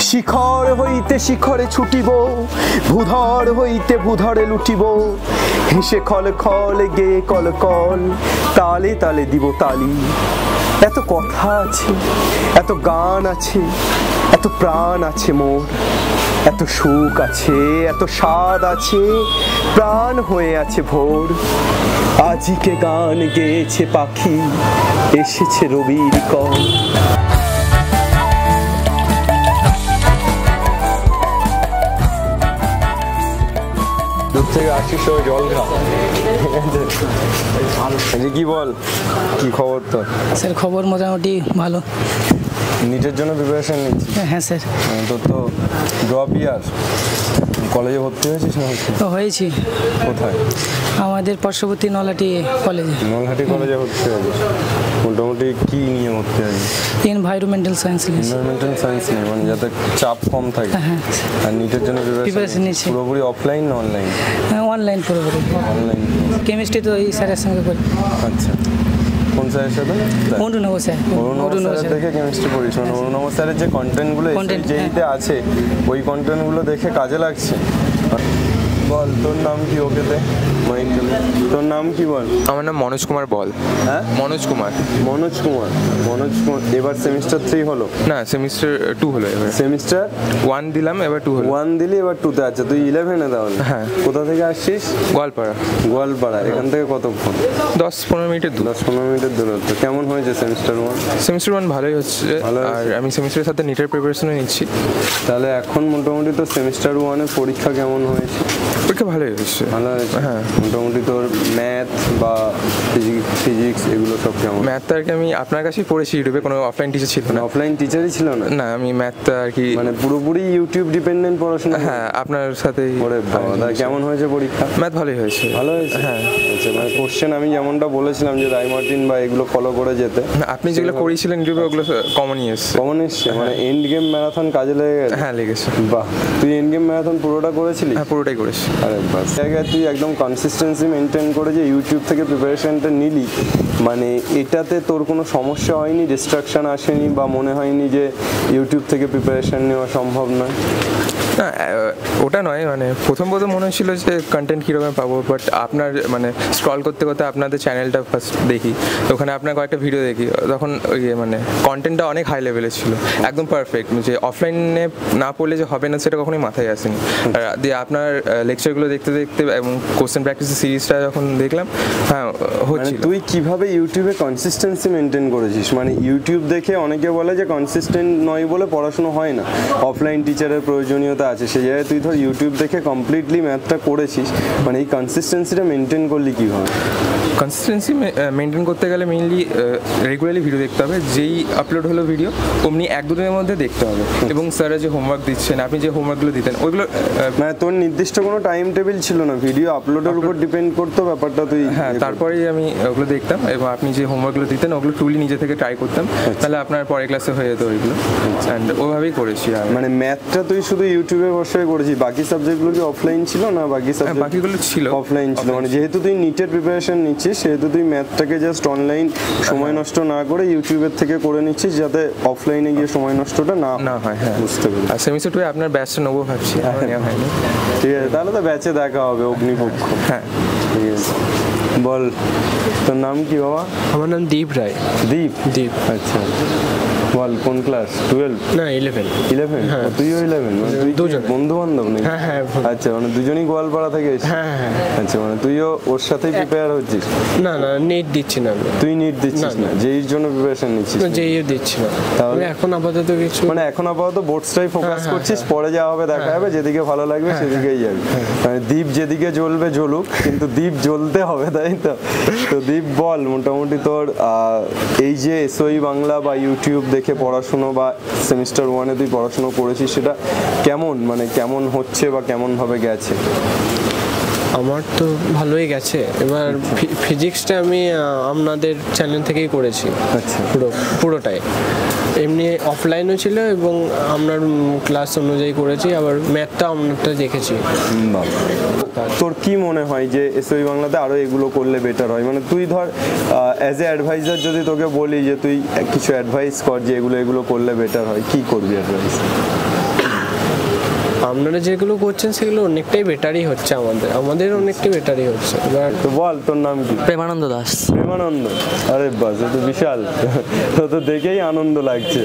শিখর হইতে শিখরে ছুটিব, ভূধর হইতে ভূধরে লুটিব, হেসে খল খল গে কল কল, তালে তালে দিব তালি। এত কথা আছে, এত গান আছে, এত প্রাণ আছে মোর, এত সুখ আছে, এত স্বাদ আছে, প্রাণ হয়ে আছে ভোর। আজিকে গান গেয়েছে পাখি, এসেছে রবির কল। দূর থেকে আসিস ওই জল খা, কি বল, কি খবর তোর? স্যার খবর মোটামুটি ভালো। নিটের জন্য প্রিপারেশন নিচ্ছি? হ্যাঁ স্যার। তোর তো ড্রপ ইয়ার, কলেজে ভর্তি হয়েছিস না? তো হয়েছি। কোথায়? আমাদের পার্শ্ববর্তী নলহাটি কলেজে। নলহাটি কলেজে ভর্তি হয়েছিস? মোটামুটি কি নিয়ে ভর্তি হয়েছিস? Environmental science. এনভায়রনমেন্টাল সায়েন্স নিয়ে, মানে যাতে চাপ কম থাকে। হ্যাঁ। আর নিটের জন্য প্রিপারেশন নিচ্ছি পুরোপুরি অফলাইন না অনলাইন? অনলাইন পুরোপুরি। অনলাইন। কেমিস্ট্রি তো এই স্যারের সঙ্গে করি। আচ্ছা, কোন স্যারের সাথে? অরুণাভ স্যার। অরুণাভ স্যারের দেখে কেমিস্ট্রি পড়িস? মানে অরুণাভ স্যারের যে কন্টেন্টগুলো যেইতে আছে ওই কন্টেন্টগুলো দেখে কাজে লাগছে? বল তোর নাম কি? ওকেতে তোর নাম কি বল? আমার নাম মনোজ কুমার বল। হ্যাঁ, মনোজ কুমার। মনোজ কুমার। মনোজ কুমার এবার সেমিস্টার 3 হলো? না, সেমিস্টার 2 হলো। এবার সেমিস্টার 1 দিলাম, এবার 2 হলো। 1 দিলি, এবার 2-তে। আচ্ছা, তুই 11-এ তাহলে? হ্যাঁ। কোথা থেকে আসছিস? গোয়ালপাড়া। গোয়ালপাড়া। এখান থেকে কতক্ষণ? 10-15 মিনিটের দূর। 10-15 মিনিটের দূরত্ব। কেমন হয়েছে সেমিস্টার 1? সেমিস্টার 1 ভালোই হচ্ছে। আর আমি সেমিস্টারের সাথে নিটের প্রিপারেশনও নিচ্ছি। তাহলে এখন মোটামুটি তো সেমিস্টার 1-এর পরীক্ষা কেমন হয়েছে? পরীক্ষা ভালোই হচ্ছে। ভালো হয়েছে? হ্যাঁ। মোটামুটি তোর ম্যাথ বা ফিজিক্স এগুলো সব কেমন? ম্যাথটা আর কি আমি আপনার কাছেই পড়েছি ইউটিউবে, কোনো অফলাইন টিচার ছিল না। অফলাইন টিচারই ছিল না? না, আমি ম্যাথটা আর কি মানে পুরোপুরি ইউটিউব ডিপেন্ডেন্ট পড়াশোনা? হ্যাঁ, আপনার সাথেই। ওরে বাবা, কেমন হয়েছে পরীক্ষা? ম্যাথ ভালোই হয়েছে। ভালো হয়েছে? হ্যাঁ। আচ্ছা, মানে কোশ্চেন আমি যেমনটা বলেছিলাম যে রায় মার্টিন বা এগুলো ফলো করে যেতে, আপনি যেগুলো করিয়েছিলেন ইউটিউবে ওগুলো কমনই এসছে। কমন এসছে? মানে এন্ড গেম ম্যারাথন কাজে লেগে গেছে? হ্যাঁ, লেগেছে। বাহ, তুই এন্ড গেম ম্যারাথন পুরোটা করেছিলি? হ্যাঁ, পুরোটাই করেছি। আরে বাস, জায়গায় তুই একদম কনসিস্টেন্সি মেনটেন করে যে ইউটিউব থেকে প্রিপারেশনটা নিলি, মানে এটাতে তোর কোনো সমস্যা হয়নি, ডিস্ট্রাকশন আসেনি, বা মনে হয়নি যে ইউটিউব থেকে প্রিপারেশন নেওয়া সম্ভব নয়? না, ওটা নয়, মানে প্রথম মনে হচ্ছিল যে কন্টেন্ট কীরকম পাবো, বাট আপনার মানে স্ক্রল করতে করতে আপনাদের চ্যানেলটা ফার্স্ট দেখি, তো ওখানে আপনার কয়েকটা ভিডিও দেখি, তখন ওই মানে কন্টেন্টটা অনেক হাই লেভেলের ছিল, একদম পারফেক্ট, যে অফলাইনে না পড়লে যে হবে না সেটা কখনোই মাথায় আসেনি। আর দিয়ে আপনার লেকচারগুলো দেখতে দেখতে এবং কোশ্চেন প্র্যাকটিসের সিরিজটা যখন দেখলাম, হ্যাঁ হচ্ছিল। তুই কিভাবে ইউটিউবে কনসিস্টেন্সি মেনটেন করেছিস? মানে ইউটিউব দেখে অনেকে বলে যে কনসিস্টেন্ট নয় বলে পড়াশোনা হয় না, অফলাইন টিচারের প্রয়োজনীয়তা আছে, সেই জায়গায় তুই ধর ইউটিউব দেখে কমপ্লিটলি ম্যাথটা করেছিস, মানে এই কনসিস্টেন্সিটা মেনটেন করলি কীভাবে? কনসিস্টেন্সি মেনটেন করতে গেলে মেইনলি রেগুলারলি ভিডিও দেখতে হবে, যেই আপলোড হলো ভিডিও অমনি 1-2 দিনের মধ্যে দেখতে হবে, এবং স্যারা যে হোমওয়ার্ক দিচ্ছেন, আপনি যে হোমওয়ার্কগুলো দিতেন ওইগুলো, মানে তোর নির্দিষ্ট কোনো টাইম টেবিল ছিল না, ভিডিও আপলোডের উপর ডিপেন্ড করতো ব্যাপারটা? তুই হ্যাঁ, তারপরেই আমি ওগুলো দেখতাম, এবং আপনি যে হোমওয়ার্কগুলো দিতেন ওগুলো টুলি নিজে থেকে ট্রাই করতাম, তাহলে আপনার পরের ক্লাসে হয়ে যেত ওইগুলো, অ্যান্ড ওভাবেই করেছি। আর মানে ম্যাথটা তুই শুধু ইউটিউবে বসে করেছিস, বাকি সাবজেক্টগুলো কি অফলাইন ছিল না? বাকিগুলো ছিল অফলাইন ছিল। মানে যেহেতু তুই নিটের প্রিপারেশন নিচ্ছিস, সেহেতু তুই ম্যাথটাকে জাস্ট অনলাইন সময় নষ্ট না করে ইউটিউবের থেকে করে নিচ্ছিস, যাতে অফলাইনে গিয়ে সময় নষ্টটা না হয়। হ্যাঁ, বুঝতে পারি। আর সেমিস্টার 2 আপনার ব্যাচটা নেবো ভাবছি, নেওয়া হয়নি। ঠিক আছে, তাহলে তো ব্যাচে দেখা হবে, অগ্নিপক্ষ। হ্যাঁ, ঠিক আছে। বল, তোর নাম কি বাবা? আমার নাম দীপ রায়। দীপ? আচ্ছা, বল কোন ক্লাস? 12? না, 11। হ্যাঁ। তুইও 11? মানে তুই দুজন বন্ধু বান্ধব নেই? হ্যাঁ। আচ্ছা, মানে দুজনই গোয়ালপাড়া থেকে এসেছিস? হ্যাঁ। আচ্ছা, মানে তুইও ওর সাথেই প্রিপেয়ার হচ্ছিস? না, নেট দিচ্ছি না। তুই নিট দিচ্ছিস না? যেইর জন্য প্রিপারেশন নিচ্ছিস? যেইও দিচ্ছি না। তাহলে এখন আপাতত কিছু, মানে এখন আপাতত বোর্ডসটাই ফোকাস করছিস, পরে যা হবে দেখা যাবে, যেদিকে ভালো লাগবে সেদিকেই যাবি। মানে দীপ যেদিকে জ্বলবে জ্বলুক, কিন্তু দীপ জ্বলতে হবে, তাই তো? তো দীপ বল, মোটামুটি তোর এই যে এসওই বাংলা বা ইউটিউব দেখে পড়াশুনো বা সেমিস্টার 1-এ তুই পড়াশুনো করেছিস, সেটা কেমন, মানে কেমন হচ্ছে বা কেমন ভাবে গেছে? আমার তো ভালোই গেছে। এবার ফিজিক্সটা আমি আপনাদের চ্যানেল থেকেই করেছি। আচ্ছা, পুরোটাই এমনি অফলাইনও ছিল, এবং আপনার ক্লাস অনুযায়ী করেছি, আবার ম্যাথটা আপনারটা দেখেছি। তোর কি মনে হয় যে এসওই বাংলাতে আরো এগুলো করলে বেটার হয়? মানে তুই ধর অ্যাজ এ অ্যাডভাইজার যদি তোকে বলি যে তুই কিছু অ্যাডভাইস কর যে এগুলো করলে বেটার হয়, কি করবি অ্যাডভাইস? আপনারা যেগুলো করছেন সেগুলো অনেকটাই বেটারই হচ্ছে, আমাদের অনেকটাই বেটারই হচ্ছে। এবার তো বল তোর নাম কি? প্রেমানন্দ দাস। প্রেমানন্দ, আরে বাস এ তো বিশাল, তো তো দেখেই আনন্দ লাগছে।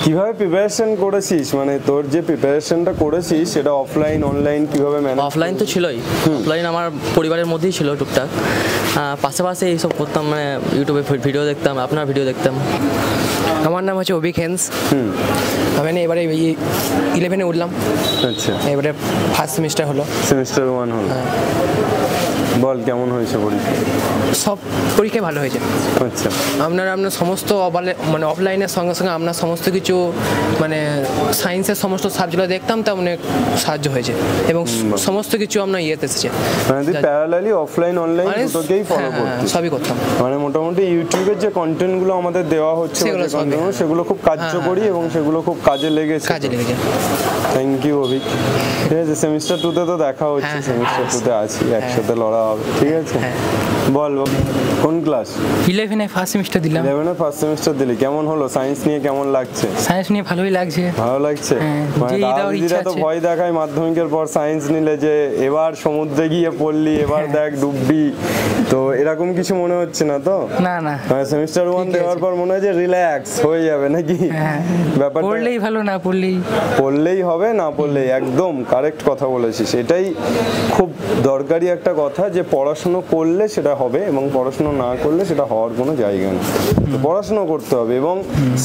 কিভাবে প্রিপারেশন করেছিস, মানে তোর যে প্রিপারেশনটা করেছিস সেটা অফলাইন অনলাইন কিভাবে ম্যানেজ? অফলাইন তো ছিলই, অফলাইন আমার পরিবারের মধ্যেই ছিল টুকটাক, পাশাপাশি এইসব করতাম, মানে ইউটিউবে ভিডিও দেখতাম, আপনার ভিডিও দেখতাম। আমার নাম হচ্ছে অভিক হেন্স। আমি এবারে 11-এ উঠলাম। আচ্ছা, এবারে ফার্স্ট সেমিস্টার হলো, সেমিস্টার 1 হলো। বল কেমন হয়েছে পরীক্ষা? সব পরীক্ষা ভালো হয়েছে। আচ্ছা, আপনার সমস্ত মানে অফলাইনের সঙ্গে সঙ্গে আপনার সমস্ত কিছু মানে সায়েন্সের সমস্ত সাবজেক্টগুলো দেখতাম, তা অনেক সাহায্য হয়েছে এবং সমস্ত কিছু আপনার ইয়েতে এসেছে। মানে তুই প্যারালালি অফলাইন অনলাইন দুটোকেই ফলো করতিস? সবই করতাম। মানে মোটামুটি ইউটিউবের যে কন্টেন্টগুলো আমাদের দেওয়া হচ্ছে সেগুলো খুব কার্যকরী এবং সেগুলো খুব কাজে লেগেছে। Thank you Abhik. ঠিক আছে, সেমিস্টার 2-তে তো দেখা হচ্ছে, সেমিস্টার 2-তে আছি, একসাথে লড়া হবে। ঠিক আছে, বল কোন ক্লাস? 11-এ ফার্স্ট সেমিস্টার দিলাম। 11-এ ফার্স্ট সেমিস্টার দিলি, কেমন হলো? সায়েন্স নিয়ে কেমন লাগছে? সায়েন্স নিয়ে ভালোই লাগছে। ভালো লাগছে? মানে দাদিরা তো ভয় দেখায় মাধ্যমিকের পর সায়েন্স নিলে যে এবার সমুদ্রে গিয়ে পড়লি, এবার দেখ ডুববি, তো এরকম কিছু মনে হচ্ছে না তো? না না, মানে সেমিস্টার 1 দেওয়ার পর মনে হয় যে রিল্যাক্স হয়ে যাবে নাকি? ব্যাপারটা পড়লেই ভালো, না পড়লেই হবে, না পড়লেই, একদম কারেক্ট কথা বলেছিস। এটাই খুব দরকারি একটা কথা, যে পড়াশুনো করলে সেটা হবে এবং পড়াশুনো না করলে সেটা হওয়ার কোনো জায়গা নেই। তো পড়াশুনো করতে হবে এবং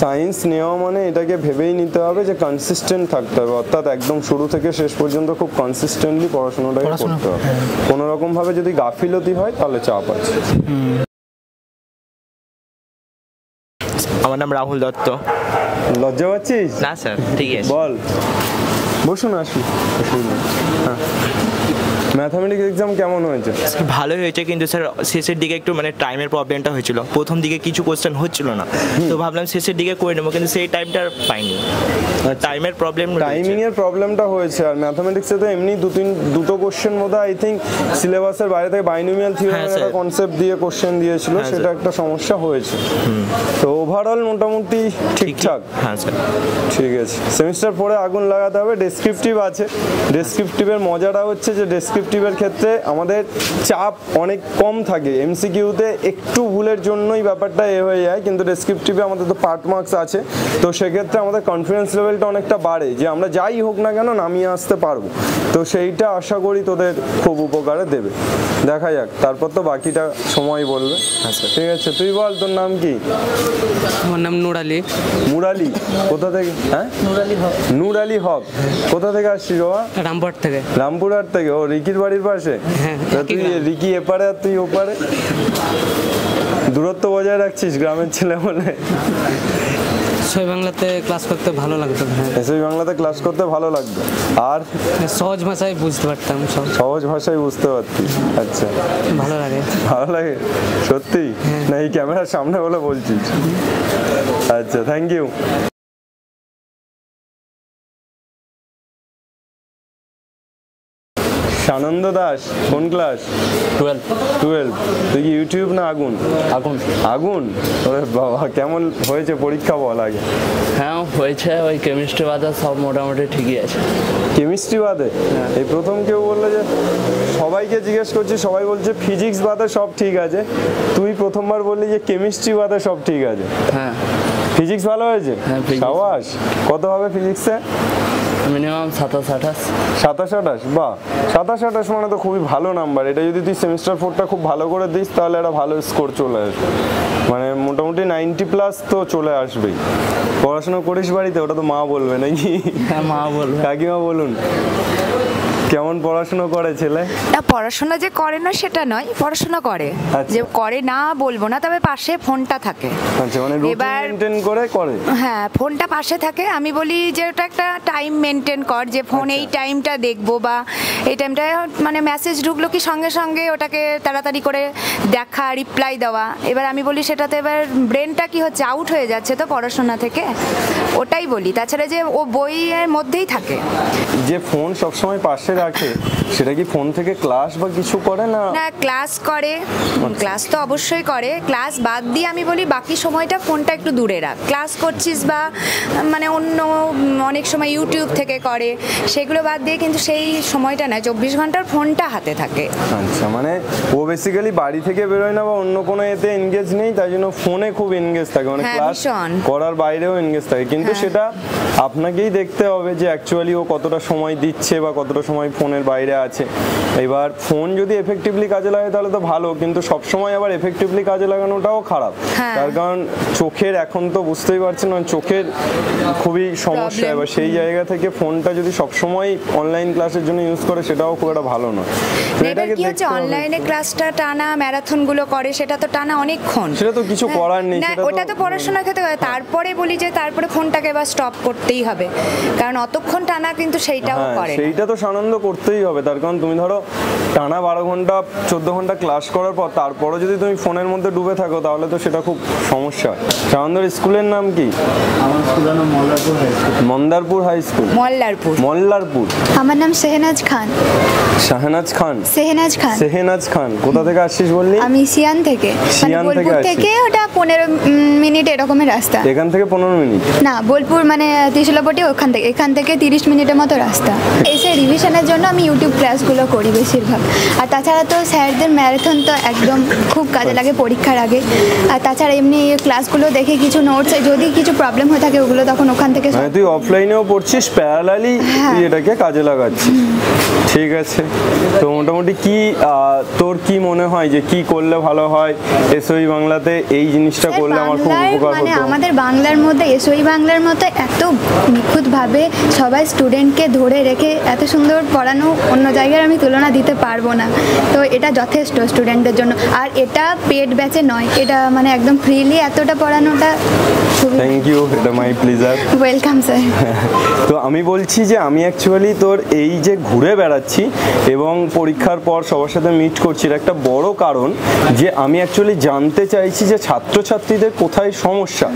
সায়েন্স নেওয়া মানে এটাকে ভেবেই নিতে হবে যে কনসিস্টেন্ট থাকতে হবে, অর্থাৎ একদম শুরু থেকে শেষ পর্যন্ত খুব কনসিস্টেন্টলি পড়াশোনাটাকে করতে হবে। কোনো রকম ভাবে যদি গাফিলতি হয় তাহলে চাপ আছে। আমার নাম রাহুল দত্ত। লজ্জা পাচ্ছিস? না স্যার, ঠিক আছে। বল, বসুন, আসুন। হ্যাঁ, ম্যাথামেটিক্স এক্সাম কেমন হয়েছে? ভালোই হয়েছে, কিন্তু স্যার শেষের দিকে একটু মানে টাইমের প্রবলেমটা হয়েছিল। প্রথম দিকে কিছু কোশ্চেন হচ্ছিল না, তো ভাবলাম শেষের দিকে করে নেবো, কিন্তু সেই টাইমটা পাইনি। টাইমের প্রবলেম, টাইমিং এর প্রবলেমটা হয়েছে। আর ম্যাথামেটিক্সে তো এমনি দুটো কোশ্চেন মধ্যে আই থিঙ্ক সিলেবাসের বাইরে থেকে বাইনোমিয়াল থিওরামের একটা কনসেপ্ট দিয়ে কোশ্চেন দিয়েছিল, সেটা একটা সমস্যা হয়েছে। তো ওভারঅল মোটামুটি ঠিকঠাক। হ্যাঁ স্যার, ঠিক আছে। সেমিস্টার 4-এ আগুন লাগাতে হবে। ডেসক্রিপটিভ আছে, ডেসক্রিপটিভের মজাটা হচ্ছে যে ডেসক্রিপটিভের ক্ষেত্রে আমাদের চাপ অনেক কম থাকে। এমসিকিউতে একটু ভুলের জন্যই ব্যাপারটা হয়ে যায়, কিন্তু ডেসক্রিপটিভে আমাদের তো পার্ট মার্কস আছে, তো সেক্ষেত্রে আমাদের কনফিডেন্স লেভেলটা অনেকটা বাড়ে যে আমরা যাই হোক না কেন নামিয়ে আসতে পারবো। তো সেইটা আশা করি তোদের খুব উপকারে দেবে। দেখা যাক, তারপর তো বাকিটা সময় বলবে। ঠিক আছে, তুই বল তোর নাম কি? আমার নাম নূর আলী। মুরালি, কোথা থেকে? হ্যাঁ, নূর আলী হক। কোথা থেকে আসছিস বাবা? রামপুরহাট থেকে। রামপুরহাট থেকে? ও রিকির বাড়ির পাশে? তুই রিকি এপারে আর তুই ওপারে, দূরত্ব বজায় রাখছিস গ্রামের ছেলে বলে? এসআই বাংলাতে ক্লাস করতে ভালো লাগতো। এসআই বাংলাতে ক্লাস করতে ভালো লাগতো, আর সহজ ভাষায় বুঝতে পারতাম, সহজ ভাষায় বুঝতে পারতি। আচ্ছা, ভালো লাগে। ভালো লাগে সত্যি? না এই ক্যামেরার সামনে বলে বলছিস? আচ্ছা, থ্যাংক ইউ। সানন্দ দাস, কোন ক্লাস? 12। তুই কি ইউটিউব না আগুন? আগুন। ওরে বাবা, কেমন হয়েছে পরীক্ষা বল আগে? হ্যাঁ হয়েছে, ওই কেমিস্ট্রি বাদে সব মোটামুটি ঠিকই আছে। কেমিস্ট্রি বাদে? এই প্রথম কেউ বললো যে, সবাইকে জিজ্ঞেস করছি সবাই বলছে ফিজিক্স বাদে সব ঠিক আছে, তুই প্রথমবার বললি যে কেমিস্ট্রি বাদে সব ঠিক আছে। হ্যাঁ, ফিজিক্স ভালো হয়েছে? সাবাস। কত হবে ফিজিক্সে? মিনিমাম 27-28। 27-28? বাহ, 27-28 মানে তো খুবই ভালো নাম্বার। এটা যদি তুই সেমিস্টার 4টা খুব ভালো করে দিস তাহলে একটা ভালো স্কোর চলে আসবে, মানে মোটামুটি 90+ তো চলে আসবেই। পড়াশোনা করিস বাড়িতে? ওটা তো মা বলবে নাকি? হ্যাঁ, মা বলবে। কাকিমা বলুন, কেমন পড়াশোনা করে ছেলে? না, পড়াশোনা যে করে না সেটা নয়, পড়াশোনা করে, যে করে না বলবো না, তবে পাশে ফোনটা থাকে। আচ্ছা, মানে রুটিন মেইনটেইন করে। হ্যাঁ, ফোনটা পাশে থাকে। আমি বলি যে ওটা একটা টাইম মেনটেন কর, যে ফোন এই টাইমটা দেখবো বা এই টাইমটা মানে মেসেজ ঢুকলো কি সঙ্গে সঙ্গে ওটাকে তাড়াতাড়ি করে দেখা, রিপ্লাই দেওয়া। এবার আমি বলি সেটাতে এবার ব্রেনটা কি হচ্ছে, আউট হয়ে যাচ্ছে তো পড়াশোনা থেকে, ওটাই বলি। তাছাড়া যে ও বইয়ের মধ্যেই থাকে। যে ফোন সবসময় পাশে পাশে রাখে সেটা কি ফোন থেকে ক্লাস বা কিছু করে না? না, ক্লাস করে, ক্লাস তো অবশ্যই করে। ক্লাস বাদ দিয়ে আমি বলি বাকি সময়টা ফোনটা একটু দূরে রাখ। ক্লাস করছিস বা মানে অন্য অনেক সময় ইউটিউব থেকে করে, সেগুলো বাদ দিয়ে কিন্তু সেই সময়টা না, 24 ঘন্টার ফোনটা হাতে থাকে। আচ্ছা, মানে ও বেসিক্যালি বাড়ি থেকে বেরোয় না বা অন্য কোনো এতে এনগেজ নেই, তাই জন্য ফোনে খুব এনগেজ থাকে, মানে হ্যাঁ, ক্লাস ভীষণ। করার বাইরেও এনগেজ থাকে। কিন্তু সেটা আপনাকেই দেখতে হবে যে অ্যাকচুয়ালি ও কতটা সময় দিচ্ছে বা কতটা সময় ফোনের বাইরে আছে। এবার ফোন যদি এফেক্টিভলি কাজে লাগে তাহলে তো ভালো, কিন্তু সবসময় আবার এফেক্টিভলি কাজে লাগানোটাও খারাপ। তার কারণ চোখের এখন তো বুঝতেই পারছেন, চোখের খুবই সমস্যা। এবার সেই জায়গা থেকে ফোনটা যদি সবসময় অনলাইন ক্লাসের জন্য ইউজ করে সেটাও খুব একটা ভালো নয়। এবার কি হচ্ছে, অনলাইনে ক্লাসটা টানা ম্যারাথন গুলো করে, সেটা তো টানা অনেকক্ষণ, সেটা তো কিছু করার নেই। না, ওটা তো পড়াশোনার ক্ষেত্রে করে। তারপরে বলি যে তারপরে ফোনটাকে এবার স্টপ করতেই হবে, কারণ অতক্ষণ টানা কিন্তু সেইটাও করে না। সেইটা তো সানন্দ করতেই হবে। তার কারণ তুমি ধরো টানা 12 ঘন্টা 14 ঘন্টা ক্লাস করার পর তারপরে যদি তুমি ফোনের মধ্যে ডুবে থাকো তাহলে তো সেটা খুব সমস্যা। সানন্দর স্কুলের নাম কি? আমার স্কুলের নাম Mallarpur high school. Mandarpur high school. Mallarpur. আমার নাম সেহনাজ খান। শাহনাজ খান? সেহনাজ খান। সেহনাজ খান। কোথা থেকে আসছিস বললি? আমি সিয়ান থেকে। সিয়ান থেকে বোলপুর থেকে ওটা 15 মিনিট এরকমের রাস্তা। এখান থেকে 15 মিনিট? না, বোলপুর মানে ত্রিশূলপট্টি, এখান থেকে 30 মিনিটের মতো রাস্তা। এসে রিভিশনের জন্য আমি ইউটিউব ক্লাসগুলো করি বেশিরভাগ। আর তাছাড়া তো স্যারদের ম্যারাথন তো একদম খুব কাজে লাগে পরীক্ষার আগে। আর তাছাড়া এমনি ক্লাসগুলো দেখে কিছু নোটস, যদি কিছু প্রবলেম হয়ে থাকে ওগুলো তখন ওখান থেকে। মানে তুই অফলাইনেও পড়ছিস, প্যারালালি তুই এটাকে কাজে লাগাচ্ছিস। ঠিক আছে, তো মোটামুটি কি তোর কি মনে হয় যে কি করলে ভালো হয় এসওই বাংলাতে? এই জিনিসটা করলে আমার খুব উপকার মানে হতো। আমাদের বাংলার মধ্যে এসওই বাংলার মতো এত নিখুঁতভাবে সবাই স্টুডেন্টকে ধরে রেখে এত সুন্দর পড়ানো অন্য জায়গায় আমি তুলনা দিতে পারবো না। তো এটা যথেষ্ট স্টুডেন্টদের জন্য। আর এটা পেড ব্যাচে নয়, এটা মানে একদম ফ্রিলি এতটা পড়ানোটা। থ্যাংক ইউ, এটা মাই প্লেজার। Welcome sir. তো আমি বলছি যে আমি অ্যাকচুয়ালি তোর এই যে ঘুরে বেড়াচ্ছি এবং পরীক্ষার পর সবার সাথে মিট করছি, একটা বড় কারণ যে আমি অ্যাকচুয়ালি জানতে চাইছি যে ছাত্রছাত্রীদের কোথায় সমস্যা।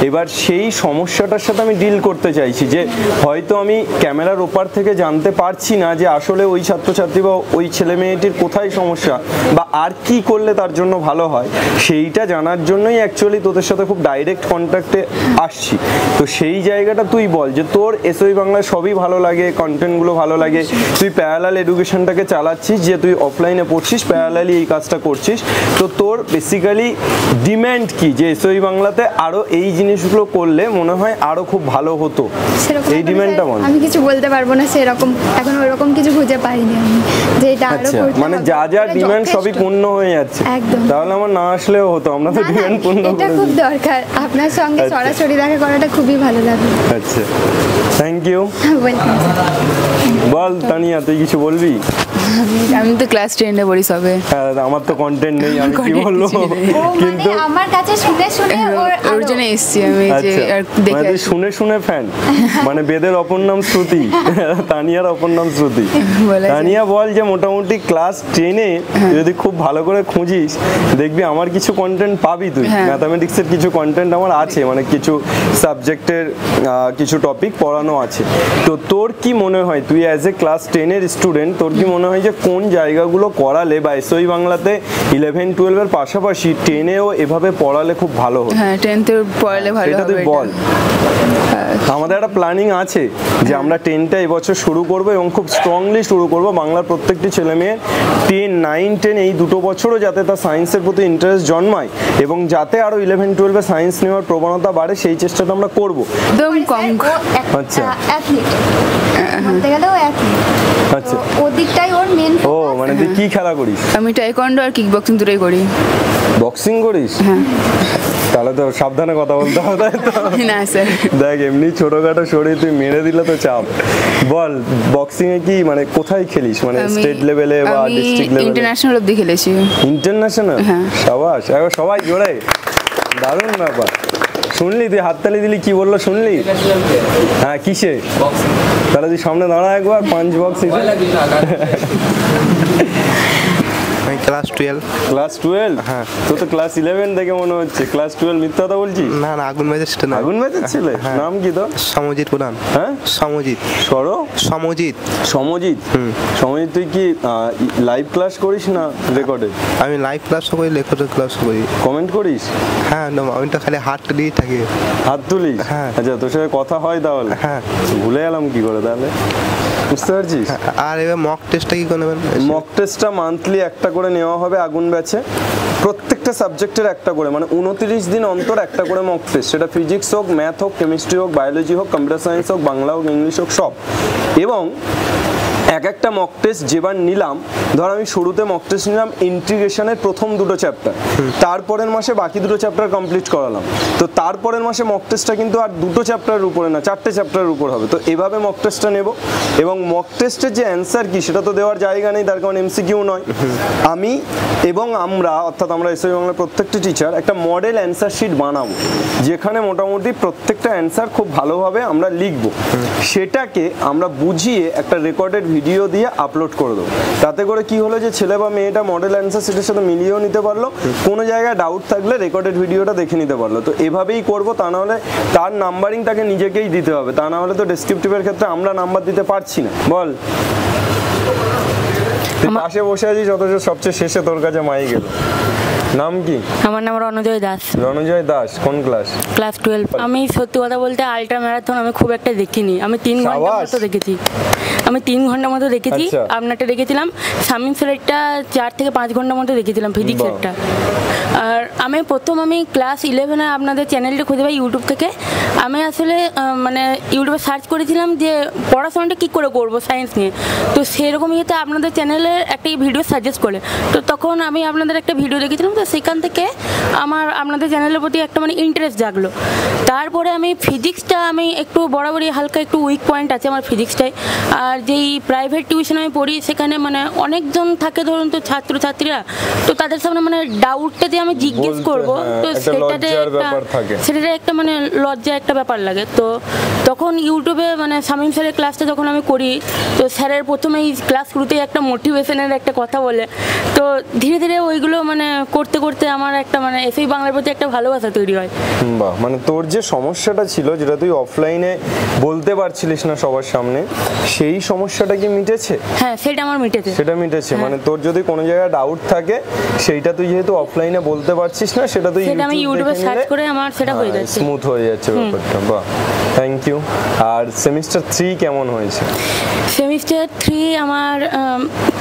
এবার সেই সমস্যাটার সাথে আমি ডিল করতে চাইছি যে হয়তো আমি ক্যামেরার ওপার থেকে জানতে পারছি না যে আসলে ওই ছাত্রছাত্রী বা ওই ছেলে মেয়েটির কোথায় সমস্যা বা আর কি করলে তার জন্য ভালো হয়, সেইটা জানার জন্যই অ্যাকচুয়ালি তোদের সাথে খুব ডাইরেক্ট কন্ট্যাক্টে আসছি। তো সেই জায়গাটা তুই বল যে তোর এসওই বাংলায় সবই ভালো লাগে, কন্টেন্টগুলো ভালো লাগে, তুই প্যারালাল এডুকেশনটাকে চালাচ্ছিস, যে তুই অফলাইনে পড়ছিস প্যারালালি এই কাজটা করছিস। তো তোর বেসিক্যালি ডিম্যান্ড কি যে এসওই বাংলাতে আরো এই জিনিসগুলো করলে মনে হয় আরো খুব ভালো হতো? এই ডিম্যান্ডটা বল। আমি কিছু বলতে পারবো না সেরকম, এখন ওরকম কিছু খুঁজে পাইনি আমি যে এটা আরো করতে। মানে যা যা ডিম্যান্ড সবই পূর্ণ হয়ে যাচ্ছে। একদম। তাহলে আমার না আসলেও হতো, আমরা তো ডিম্যান্ড পূর্ণ করে। এটা খুব দরকার, আপনার সঙ্গে সরাসরি দেখা করাটা খুবই ভালো লাগে। আচ্ছা, থ্যাংক ইউ। ওয়েলকাম। বল তানিয়া, তুই কিছু বলবি? আমি তো ক্লাস 10-এ পড়ি সবে। আমার তো কন্টেন্ট নেই, আমি কি বলবো? কিন্তু আমার কাছে শুনে শুনে ওর জন্য এসেছি আমি, যে দেখে তুই শুনে শুনে ফ্যান। মানে বেদের অপর নাম শ্রুতি, তানিয়ার অপর নাম শ্রুতি। তানিয়া বল যে মোটামুটি ক্লাস 10-এ যদি খুব ভালো করে খুঁজিস দেখবি আমার কিছু কন্টেন্ট পাবি তুই। ম্যাথামেটিক্সের কিছু কন্টেন্ট আমার আছে, মানে কিছু সাবজেক্টের কিছু টপিক পড়ানো আছে। তো তোর কি মনে হয়, তুই অ্যাজ এ ক্লাস 10-এর স্টুডেন্ট, তোর কি মনে হয় যে কোন জায়গাগুলো করালে বা এসওই বাংলাতে 11-12-এর পাশাপাশি 10-এও এভাবে পড়ালে খুব ভালো হবে? হ্যাঁ, 10th পড়ালে ভালো হবে। এটা তুই বল। আমাদের একটা প্ল্যানিং আছে যে আমরা 10টা এবছর শুরু করব এবং খুব স্ট্রংলি শুরু করব। বাংলার প্রত্যেকটি ছেলে মেয়ে 10, 9, 10 এই দুটো বছরও যাতে তার সায়েন্সের প্রতি ইন্টারেস্ট জন্মায় এবং যাতে আরো 11-12-এ সায়েন্স নেওয়ার প্রবণতা বাড়ে, সেই চেষ্টাটা আমরা করব। একদম কম। আচ্ছা, অ্যাথলিট বলতে গেলেও অ্যাথলিট। আচ্ছা, ওদিকটাই ওর মেন। ও মানে তুই কি খেলা করিস? আমি টাইকোয়ান্ডো আর কিক বক্সিং দুটোই করি। বক্সিং করিস? হ্যাঁ। তাহলে তো সাবধানে কথা বলতে হবে। না স্যার, দেখ এমনি ছোটখাটো শরীর, তুই মেরে দিলে তো চাপ। বল বক্সিং এ কি মানে কোথায় খেলিস, মানে স্টেট লেভেলে বা ডিস্ট্রিক্ট লেভেলে? ইন্টারন্যাশনাল অবধি খেলেছি। ইন্টারন্যাশনাল? শাবাশ, একবার সবাই জোরে, দারুণ ব্যাপার। শুনলি তুই হাততালি দিলি, কি বললো শুনলি? হ্যাঁ, কিসে? তাহলে তুই সামনে দাঁড়া একবার, পাঞ্চ বক্স। আমি ক্লাস 12। ক্লাস 12? হ্যাঁ। তো তো ক্লাস 11 দেখে মনে হচ্ছে। ক্লাস 12 মিথ্যা কথা বলছিস? না না, আগুন ব্যাচের স্টুডেন্ট। আগুন ব্যাচের ছেলে? নাম কি তো? সমজিৎ প্রধান। হ্যাঁ, সমজিৎ। সরো সমজিৎ। সমজিৎ? সমজিৎ, তুই কি লাইভ ক্লাস করিস না রেকর্ডে? আমি লাইভ ক্লাসও করি, রেকর্ডের ক্লাসও করি। কমেন্ট করিস? হ্যাঁ, আমি তো খালি হাত দিয়েই থাকি। হাত তুলিস? হ্যাঁ। আচ্ছা, তোর সাথে কথা হয় তাহলে? হ্যাঁ। ভুলে গেলাম কি করে তাহলে, বুঝতে পারছিস? আর এবার মক টেস্টটা কি করে নেবেন? মক টেস্টটা মান্থলি একটা করে নেওয়া হবে আগুন ব্যাচে। প্রত্যেকটা সাবজেক্টের একটা করে, মানে 29 দিন অন্তর একটা করে মক টেস্ট। সেটা ফিজিক্স হোক, ম্যাথ হোক, কেমিস্ট্রি হোক, বায়োলজি হোক, কম্পিউটার সায়েন্স হোক, বাংলা হোক, ইংলিশ হোক, সব। এবং এক একটা মক টেস্ট যেবার নিলাম, ধর আমি শুরুতে মক টেস্ট নিলাম ইন্টিগ্রেশনের প্রথম দুটো চ্যাপ্টার, তারপরের মাসে বাকি দুটো চ্যাপ্টার কমপ্লিট করালাম, তো তারপরের মাসে মক টেস্টটা কিন্তু আর দুটো চ্যাপ্টারের উপরে না, 4টে চ্যাপ্টারের উপর হবে। তো এভাবে মক টেস্টটা নেব। এবং মক টেস্টের যে অ্যান্সার কি সেটা তো দেওয়ার জায়গা নেই, তার কারণ এমসিকিউ নয়। আমি এবং আমরা, অর্থাৎ আমরা এসএসসি বাংলার প্রত্যেকটি টিচার একটা মডেল অ্যান্সার শিট বানাবো, যেখানে মোটামুটি প্রত্যেকটা অ্যান্সার খুব ভালোভাবে আমরা লিখবো। সেটাকে আমরা বুঝিয়ে একটা রেকর্ডেড ভিডিও দিয়ে আপলোড করে দেবো। তাতে করে কি হলো যে ছেলে বা মেয়েটা মডেল অ্যান্সার শিটের সাথে মিলিয়েও নিতে পারলো, কোনো জায়গায় ডাউট থাকলে রেকর্ডেড ভিডিওটা দেখে নিতে পারলো। তো এভাবেই করবো, তা নাহলে তার নাম্বারিং তাকে নিজেকেই দিতে হবে, তা নাহলে তো ডেসক্রিপটিভের ক্ষেত্রে আমরা নাম্বার দিতে পারছি না। বল, পাশে বসে আছিস অথচ সবচেয়ে শেষে তোর কাছে মাই গেল। নাম কি? আমার নাম রণজয় দাস। রণজয় দাস, কোন ক্লাস? ক্লাস 12। আমি সত্যি কথা বলতে আল্ট্রা ম্যারাথন আমি খুব একটা দেখিনি, আমি 3 ঘন্টা মতো দেখেছি। আমি 3 ঘন্টা মতো দেখেছি। আপনারটা দেখেছিলাম, শামীম স্যারেরটা 4 থেকে 5 ঘন্টা মতো দেখেছিলাম, ফিজিক্সেরটা। আর আমি ক্লাস 11-এ আপনাদের চ্যানেলটা খুঁজে পাই ইউটিউব থেকে। আমি আসলে মানে ইউটিউবে সার্চ করেছিলাম যে পড়াশোনাটা কী করে করবো সায়েন্স নিয়ে, তো সেরকম ইয়েতে আপনাদের চ্যানেলের একটা ভিডিও সাজেস্ট করে, তো তখন আমি আপনাদের একটা ভিডিও দেখেছিলাম, তো সেখান থেকে আমার আপনাদের চ্যানেলের প্রতি একটা মানে ইন্টারেস্ট জাগলো। তারপরে আমি ফিজিক্সটা আমি একটু বরাবরই হালকা একটু উইক পয়েন্ট আছে আমার ফিজিক্সটায়। আর যেই প্রাইভেট টিউশন আমি পড়ি সেখানে মানে অনেকজন থাকে, ধরুন তো ছাত্রছাত্রীরা, তো তাদের সামনে মানে ডাউটটা যে আমি জিজ্ঞেস করবো, তো সেটাতে একটা মানে লজ্জা একটা ব্যাপার লাগে। তো তখন ইউটিউবে মানে শামীম স্যারের ক্লাসটা যখন আমি করি, তো স্যারের প্রথমেই ক্লাস শুরুতেই একটা মোটিভেশনের একটা কথা বলে, তো ধীরে ধীরে ওইগুলো মানে করতে করতে আমার একটা মানে এসএসসি বাংলার প্রতি একটা ভালোবাসা তৈরি হয়। বাহ, মানে তোর যে সমস্যাটা ছিল, যেটা তুই অফলাইনে বলতে পারছিলিস না সবার সামনে, সেই সমস্যাটা কি মিটেছে? হ্যাঁ, সেটা আমার মিটেছে। সেটা মিটেছে, মানে তোর যদি কোনো জায়গায় ডাউট থাকে, সেইটা তুই যেহেতু অফলাইনে বলতে পারছিস না, সেটা তুই আমি ইউটিউবে সার্চ করে আমার সেটা হয়ে যাচ্ছে, স্মুথ হয়ে যাচ্ছে ব্যাপারটা। বাহ, থ্যাংক ইউ। আর সেমিস্টার 3 কেমন হয়েছে? সেমিস্টার 3 আমার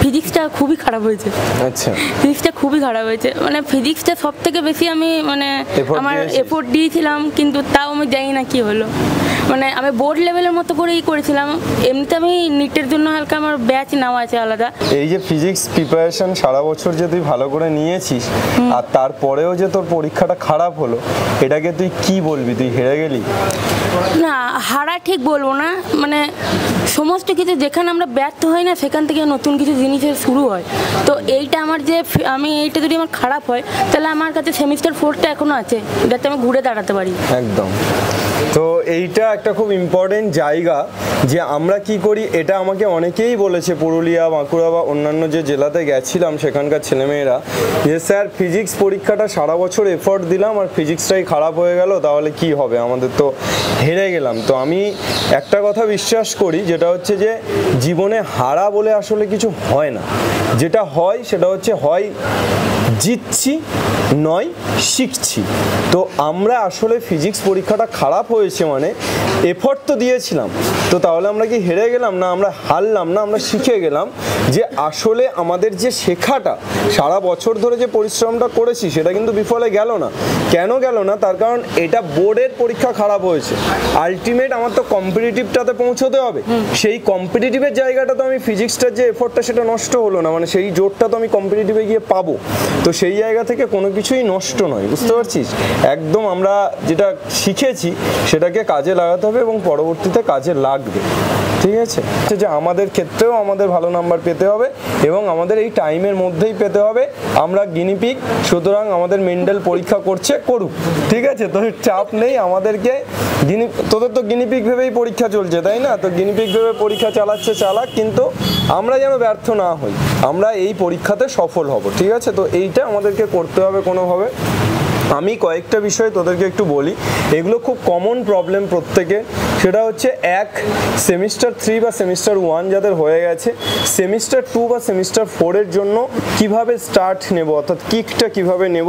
ফিজিক্সটা খুবই খারাপ হয়েছে। আচ্ছা, ফিজিক্সটা খুবই খারাপ হয়েছে, মানে ফিজিক্সটা সব থেকে বেশি আমি মানে আমার এফোর্ট দিয়েছিলাম, কিন্তু তাও আমি জানি না কি হলো। মানে আমি বোর্ড লেভেলের মতো করেই করেছিলাম, এমনিতে আমি নিটের জন্য হালকা আমার ব্যাচ নেওয়া আছে আলাদা। এই যে ফিজিক্স প্রিপারেশন সারা বছর যে তুই ভালো করে নিয়েছিস, আর তারপরেও যে তোর পরীক্ষাটা খারাপ হলো, এটাকে তুই কি বলবি? তুই হেরে গেলি? না, হারা ঠিক বলবো না, মানে সমস্ত কিছু যেখানে আমরা ব্যর্থ হই না, সেখান থেকে নতুন কিছু জিনিসের শুরু হয়। তো এইটা আমার যে আমি এইটা যদি আমার খারাপ হয়, তাহলে আমার কাছে সেমিস্টার 4টা এখনো আছে, যাতে আমি ঘুরে দাঁড়াতে পারি। একদম। তো এইটা একটা খুব ইম্পর্টেন্ট জায়গা যে আমরা কি করি, এটা আমাকে অনেকেই বলেছে, পুরুলিয়া, বাঁকুড়া বা অন্যান্য যে জেলাতে গেছিলাম সেখানকার ছেলেমেয়েরা, যে স্যার ফিজিক্স পরীক্ষাটা সারা বছর এফোর্ট দিলাম আর ফিজিক্সটাই খারাপ হয়ে গেল, তাহলে কি হবে, আমাদের তো হেরে গেলাম। তো আমি একটা কথা বিশ্বাস করি, যেটা হচ্ছে যে জীবনে হারা বলে আসলে কিছু হয় না, যেটা হয় সেটা হচ্ছে হয় জিতছি, নয় শিখছি। তো আমরা আসলে ফিজিক্স পরীক্ষাটা খারাপ হয়েছে মানে এফোর্ট তো দিয়েছিলাম, তো তাহলে আমরা কি হেরে গেলাম? না, আমরা হারলাম না, আমরা শিখে গেলাম যে আসলে আমাদের যে শেখাটা সারা বছর ধরে যে পরিশ্রমটা করেছি সেটা কিন্তু বিফলে গেল না। কেন গেল না? তার কারণ এটা বোর্ডের পরীক্ষা খারাপ হয়েছে, আলটিমেট আমার তো কম্পিটিটিভটাতে পৌঁছতে হবে। সেই কম্পিটিটিভের জায়গাটা তো আমি ফিজিক্সটার যে এফোর্টটা সেটা নষ্ট হলো না, মানে সেই জোরটা তো আমি কম্পিটিটিভে গিয়ে পাবো। তো সেই জায়গা থেকে কোনো কিছুই নষ্ট নয়, বুঝতে পারছিস? একদম আমরা যেটা শিখেছি সেটাকে কাজে লাগাতে হবে এবং পরবর্তীতে কাজে লাগবে। ঠিক আছে, যে আমাদের ক্ষেত্রেও আমাদের ভালো নাম্বার পেতে হবে এবং আমাদের এই টাইমের মধ্যেই পেতে হবে। আমরা গিনিপিক, সুতরাং আমাদের মেন্ডেল পরীক্ষা করছে, করুক। ঠিক আছে, তো চাপ নেই আমাদেরকে। তোদের তো গিনিপিক ভেবেই পরীক্ষা চলছে, তাই না? তো গিনিপিক ভেবে পরীক্ষা চালাচ্ছে, চালাক, কিন্তু আমরা যেন ব্যর্থ না হই, আমরা এই পরীক্ষাতে সফল হব। ঠিক আছে, তো এইটা আমাদেরকে করতে হবে কোনোভাবে। আমি কয়েকটা বিষয় তোদেরকে একটু বলি, এগুলো খুব কমন প্রবলেম প্রত্যেকে। সেটা হচ্ছে এক, সেমিস্টার 3 বা সেমিস্টার 1 যাদের হয়ে গেছে, সেমিস্টার 2 বা সেমিস্টার 4-এর জন্য কিভাবে স্টার্ট নেব, অর্থাৎ কিকটা কিভাবে নেব,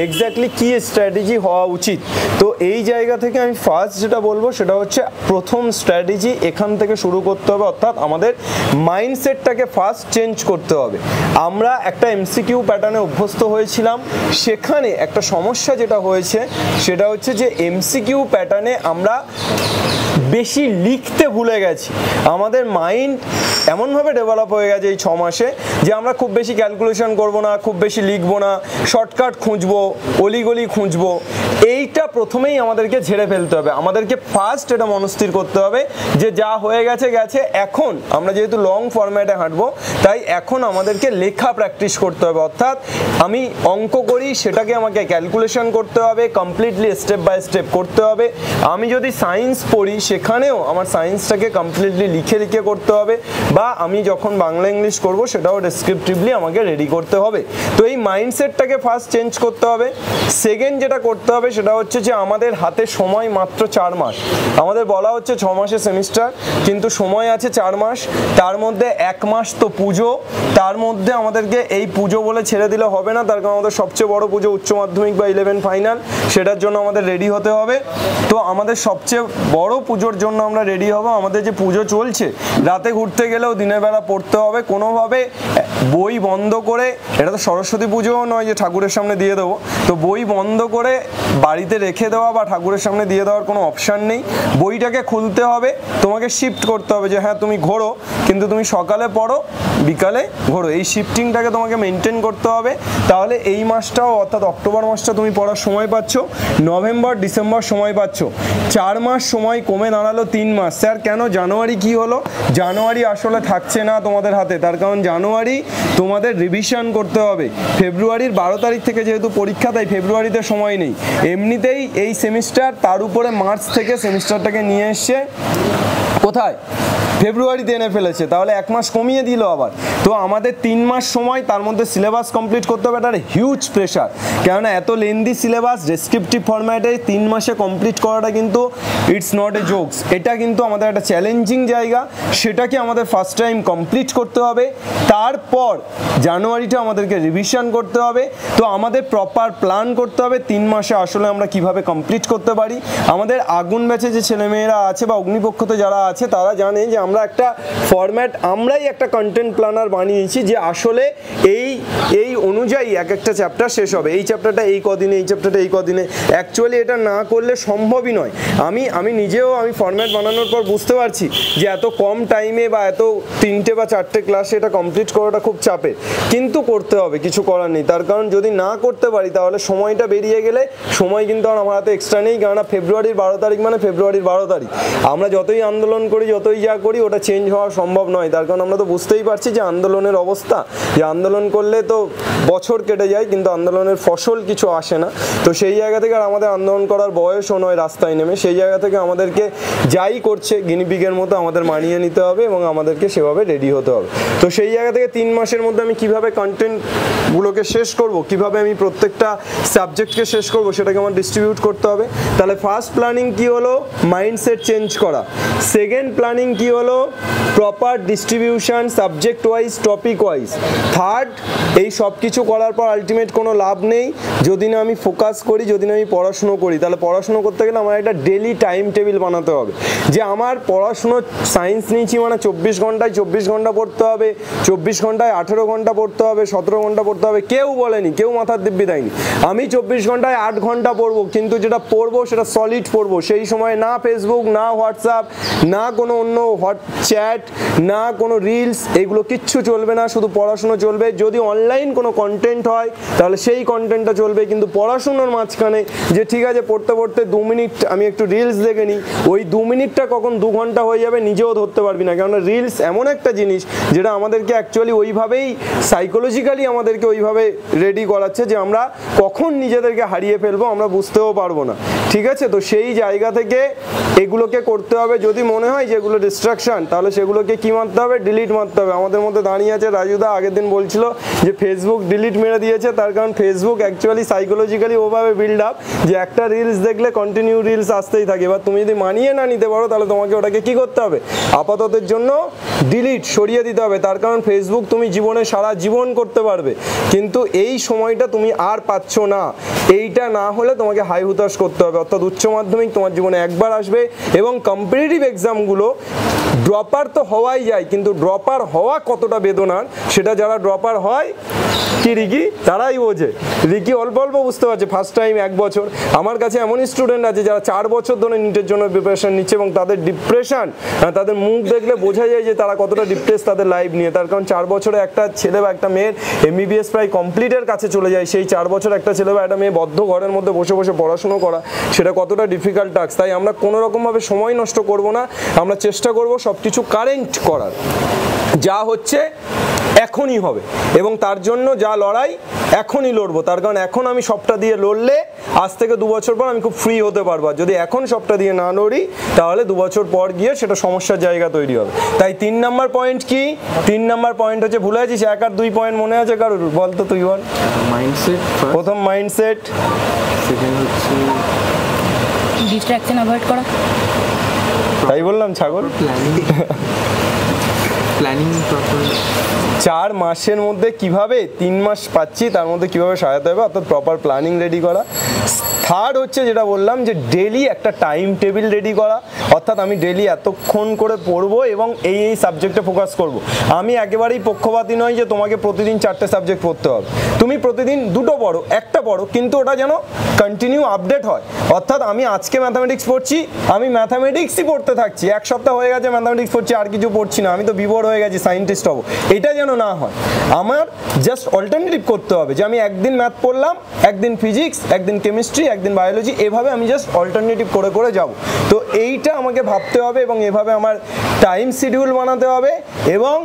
এক্স্যাক্টলি কী স্ট্র্যাটেজি হওয়া উচিত। তো এই জায়গা থেকে আমি ফার্স্ট যেটা বলবো সেটা হচ্ছে প্রথম স্ট্র্যাটেজি এখান থেকে শুরু করতে হবে, অর্থাৎ আমাদের মাইন্ডসেটটাকে ফার্স্ট চেঞ্জ করতে হবে। আমরা একটা এমসিকিউ প্যাটার্নে অভ্যস্ত হয়েছিলাম, সেখানে একটা সমস্যা যেটা হয়েছে সেটা হচ্ছে যে এমসিকিউ প্যাটার্নে আমরা বেশি লিখতে ভুলে গেছি। আমাদের মাইন্ড এমনভাবে ডেভেলপ হয়ে গেছে এই 6 মাসে যে আমরা খুব বেশি ক্যালকুলেশন করব না, খুব বেশি লিখবো না, শর্টকাট খুঁজবো, অলিগলি খুঁজবো। এইটা প্রথমেই আমাদেরকে ঝেড়ে ফেলতে হবে। আমাদেরকে ফার্স্ট এটা মনস্থির করতে হবে যে যা হয়ে গেছে গেছে, এখন আমরা যেহেতু লং ফরম্যাটে হাঁটবো তাই এখন আমাদেরকে লেখা প্র্যাকটিস করতে হবে। অর্থাৎ আমি অঙ্ক করি, সেটাকে আমাকে ক্যালকুলেশন করতে হবে, কমপ্লিটলি স্টেপ বাই স্টেপ করতে হবে। আমি যদি সায়েন্স পড়ি, সেখানেও আমার সায়েন্সটাকে কমপ্লিটলি লিখে লিখে করতে হবে, বা আমি যখন বাংলা ইংলিশ করব সেটাও ডেসক্রিপটিভলি আমাকে রেডি করতে হবে। তো এই মাইন্ডসেটটাকে ফার্স্ট চেঞ্জ করতে হবে। সেকেন্ড যেটা করতে হবে সেটা হচ্ছে যে আমাদের হাতে সময় মাত্র 4 মাস। আমাদের বলা হচ্ছে 6 মাসের সেমিস্টার, কিন্তু সময় আছে 4 মাস। তার মধ্যে 1 মাস তো পুজো, তার মধ্যে আমাদেরকে এই পুজো বলে ছেড়ে দিলে হবে না, তার কারণ আমাদের সবচেয়ে বড় পুজো উচ্চ মাধ্যমিক বা 11 ফাইনাল, সেটার জন্য আমাদের রেডি হতে হবে। তো আমাদের সবচেয়ে বড় পুজোর জন্য আমরা রেডি হব। আমাদের যে পুজো চলছে, রাতে ঘুরতে গেলেও দিনের বেলা পড়তে হবে। কোনোভাবে বই বন্ধ করে, এটা তো সরস্বতী পুজোও নয় যে ঠাকুরের সামনে দিয়ে দেবো, তো বই বন্ধ করে বাড়িতে রেখে দেওয়া বা ঠাকুরের সামনে দিয়ে দেওয়ার কোনো অপশান নেই। বইটাকে খুলতে হবে, তোমাকে শিফট করতে হবে যে হ্যাঁ তুমি ঘোরো, কিন্তু তুমি সকালে পড়ো, বিকালে ঘোরো। এই শিফটিংটাকে তোমাকে মেনটেন করতে হবে। তাহলে এই মাসটাও, অর্থাৎ অক্টোবর মাসটা তুমি পড়ার সময় পাচ্ছ, নভেম্বর ডিসেম্বর সময় পাচ্ছ, 4 মাস সময় কমে দাঁড়ালো 3 মাস। স্যার কেন জানুয়ারি কি হলো? জানুয়ারি আসলে থাকছে না তোমাদের হাতে, তার কারণ জানুয়ারি তোমাদের রিভিশন করতে হবে। ফেব্রুয়ারির 12 তারিখ থেকে যেহেতু পরীক্ষা, তাই ফেব্রুয়ারিতে সময় নেই। এমনিতেই এই সেমিস্টার, তার উপরে মার্চ থেকে সেমিস্টারটাকে নিয়ে এসছে কোথায়? ফেব্রুয়ারিতে এনে ফেলেছে, তাহলে 1 মাস কমিয়ে দিল আবার। তো আমাদের 3 মাস সময়, তার মধ্যে সিলেবাস কমপ্লিট করতে হবে। এটা হিউজ প্রেশার, কেননা এত লেন্দি সিলেবাস ডেসক্রিপটিভ ফরম্যাটে 3 মাসে কমপ্লিট করাটা কিন্তু ইটস নট এ জোকস। এটা কিন্তু আমাদের একটা চ্যালেঞ্জিং জায়গা, সেটাকে আমাদের ফার্স্ট টাইম কমপ্লিট করতে হবে। তারপর জানুয়ারিটা আমাদেরকে রিভিশন করতে হবে। তো আমাদের প্রপার প্ল্যান করতে হবে 3 মাসে আসলে আমরা কিভাবে কমপ্লিট করতে পারি। আমাদের আগুন ব্যাচে যে ছেলেমেয়েরা আছে বা অগ্নিপক্ষতে যারা আছে, তারা জানে যে আমরা একটা ফরম্যাট, আমরাই একটা কন্টেন্ট প্ল্যানার বানিয়েছি যে আসলে এই অনুযায়ী এক একটা চ্যাপ্টার শেষ হবে। এই চ্যাপ্টারটা এই কদিনে, এই চ্যাপ্টারটা এই কদিনে। অ্যাকচুয়ালি এটা না করলে সম্ভবই নয়। আমি নিজেও ফরম্যাট বানানোর পর বুঝতে পারছি যে এত কম টাইমে বা এত 3টে বা 4টে ক্লাসে এটা কমপ্লিট করাটা খুব চাপের, কিন্তু করতে হবে, কিছু করার নেই। তার কারণ যদি না করতে পারি তাহলে সময়টা বেরিয়ে গেলে, সময় কিন্তু আর আমার হাতে এক্সট্রা নেই। কেননা ফেব্রুয়ারির 12 তারিখ মানে ফেব্রুয়ারির 12 তারিখ। আমরা যতই আন্দোলন করি, যতই যা করি, ওটা চেঞ্জ হওয়া সম্ভব নয়। তার কারণ আমরা তো বুঝতেই পারছি যে আন্দোলনের অবস্থা, যে আন্দোলন করলে তো বছর কেটে যায় কিন্তু আন্দোলনের ফসল কিছু আসে না। তো সেই জায়গা থেকে আর আমাদের আন্দোলন করার বয়সও নয় রাস্তায় নেমে। সেই জায়গা থেকে আমাদেরকে যাই করছে গিনিপিগের মতো আমাদের মানিয়ে নিতে হবে এবং আমাদেরকে সেভাবে রেডি হতে হবে। তো সেই জায়গা থেকে 3 মাসের মধ্যে আমি কিভাবে কন্টেন্টগুলোকে শেষ করব, কিভাবে আমি প্রত্যেকটা সাবজেক্টকে শেষ করব, সেটাকে আমার ডিস্ট্রিবিউট করতে হবে। তাহলে ফার্স্ট প্ল্যানিং কি হলো? মাইন্ডসেট চেঞ্জ করা। সেকেন্ড প্ল্যানিং কি হলো? Proper distribution, subject wise, topic wise. Third, এই সব কিছু করার পর আলটিমেট কোনো লাভ নেই যদি না আমি ফোকাস করি, যদি না আমি পড়াশুনো করি। তাহলে পড়াশুনো করতে গেলে আমার একটা ডেলি টাইম টেবিল বানাতে হবে যে আমার পড়াশুনো, সায়েন্স নিয়েছি মানে 24 ঘন্টায় 24 ঘন্টা পড়তে হবে, 24 ঘন্টায় 18 ঘন্টা পড়তে হবে, 17 ঘন্টা পড়তে হবে। কেউ বলেনি, কেউ মাথার দিব্যি দেয়নি। আমি 24 ঘন্টায় 8 ঘন্টা পড়বো, কিন্তু যেটা পড়বো সেটা সলিড পড়বো। সেই সময় না ফেসবুক, না হোয়াটসঅ্যাপ, না কোনো অন্য চ্যাট, না কোনো রিলস, এগুলো কিচ্ছু চলবে না, শুধু পড়াশুনো চলবে। যদি অনলাইন কোনো কন্টেন্ট হয় তাহলে সেই কন্টেন্টটা চলবে, কিন্তু পড়াশুনোর মাঝখানে যে ঠিক আছে পড়তে পড়তে 2 মিনিট আমি একটু রিলস দেখে নিই, ওই 2 মিনিটটা কখন 2 ঘন্টা হয়ে যাবে নিজেও ধরতে পারবি না। কেননা রিলস এমন একটা জিনিস যেটা আমাদেরকে অ্যাকচুয়ালি ওইভাবেই সাইকোলজিক্যালি আমাদেরকে ওইভাবে রেডি করাচ্ছে যে আমরা কখন নিজেদেরকে হারিয়ে ফেলবো আমরা বুঝতেও পারবো না। ঠিক আছে, তো সেই জায়গা থেকে এগুলোকে করতে হবে। যদি মনে হয় যে এগুলো ডিস্ট্রাকশন, তাহলে সেগুলোকে কি মারতে হবে? ডিলিট মারতে হবে। আমাদের মধ্যে দাঁড়িয়ে আছে রাজুদা, আগের দিন বলছিল যে ফেসবুক ডিলিট মেরে দিয়েছে, তার কারণ ফেসবুক অ্যাকচুয়ালি সাইকোলজিক্যালি ওভাবে বিল্ড আপ যে একটা রিলস দেখলে কন্টিনিউ রিলস আসতেই থাকে। এবার তুমি যদি মানিয়ে না নিতে পারো তাহলে তোমাকে ওটাকে কি করতে হবে? আপাততের জন্য ডিলিট সরিয়ে দিতে হবে। তার কারণ ফেসবুক তুমি জীবনে সারা জীবন করতে পারবে, কিন্তু এই সময়টা তুমি আর পাচ্ছ না। এইটা না হলে তোমাকে হাই হুতাশ করতে হবে। অর্থাৎ উচ্চ মাধ্যমিক তোমার জীবনে একবার আসবে এবং কম্পিটিটিভ এক্সামগুলো ড্রপার তো হওয়াই যায়, কিন্তু ড্রপার হওয়া কতটা বেদনার সেটা যারা ড্রপার হয় কি রিকি তারাই বোঝে। রিকি অল্প অল্প বুঝতে পারছে, ফার্স্ট টাইম 1 বছর। আমার কাছে এমনই স্টুডেন্ট আছে যারা 4 বছর ধরে নিটের জন্য প্রিপারেশন নিচ্ছে এবং তাদের ডিপ্রেশন, তাদের মুখ দেখলে বোঝা যায় যে তারা কতটা ডিপ্রেস তাদের লাইফ নিয়ে। তার কারণ 4 বছরে একটা ছেলে বা একটা মেয়ের MBBS প্রায় কমপ্লিটের কাছে চলে যায়। সেই 4 বছর একটা ছেলে বা একটা মেয়ে বদ্ধ ঘরের মধ্যে বসে বসে পড়াশুনো করা, সেটা কতটা ডিফিকাল্ট টাস্ক। তাই আমরা কোনো রকমভাবে সময় নষ্ট করব না, আমরা চেষ্টা করব সব কিছু কারেন্ট করার, যা হচ্ছে এখনই হবে এবং তার জন্য যা লড়াই এখনই লড়বো। তার কারণ এখন আমি সবটা দিয়ে লড়লে আজ থেকে 2 বছর পর আমি খুব ফ্রি হতে পারবো। যদি এখন সবটা দিয়ে না লড়ি তাহলে 2 বছর পর গিয়ে সেটা সমস্যার জায়গা তৈরি হবে। তাই 3 নাম্বার পয়েন্ট কি? 3 নাম্বার পয়েন্ট হচ্ছে, ভুলে আছিস 1 আর 2 পয়েন্ট মনে আছে কারোর? বল তো তুই বল। মাইন্ডসেট, প্রথম মাইন্ডসেট, সেকেন্ড হচ্ছে ডিস্ট্রাকশন অ্যাভয়েড করা। তাই বললাম ছাগল। প্ল্যানিং প্রপার 4 মাসের মধ্যে কিভাবে 3 মাস পাচ্ছি তার মধ্যে কিভাবে সাজাতে হবে, অর্থাৎ প্রপার প্ল্যানিং রেডি করা। থার্ড হচ্ছে যেটা বললাম যে ডেলি একটা টাইম টেবিল রেডি করা, অর্থাৎ আমি ডেলি এতক্ষণ করে পড়বো এবং এই সাবজেক্টে ফোকাস করব। আমি একেবারেই পক্ষপাতী নই যে তোমাকে প্রতিদিন 4টে সাবজেক্ট পড়তে হবে। তুমি প্রতিদিন 2টো পড়ো, একটা পড়ো, কিন্তু ওটা যেন কন্টিনিউ আপডেট হয়। অর্থাৎ আমি আজকে ম্যাথামেটিক্স পড়ছি, আমি ম্যাথামেটিক্সই পড়তে থাকছি। 1 সপ্তাহ হয়ে গেছে ম্যাথামেটিক্স পড়ছি, আর কিছু পড়ছি না, আমি তো বিভোর হয়ে গেছি, সায়েন্টিস্ট হবো। এটা যেন না হয়। আমার জাস্ট অল্টারনেটিভ করতে হবে যে আমি একদিন ম্যাথ পড়লাম, একদিন ফিজিক্স, একদিন কেমিস্ট্রি, একদিন বায়োলজি, এভাবে আমি জাস্ট অল্টারনেটিভ করে করে যাব। তো এইটা আমাকে ভাবতে হবে এবং এভাবে আমার টাইম শিডিউল বানাতে হবে। এবং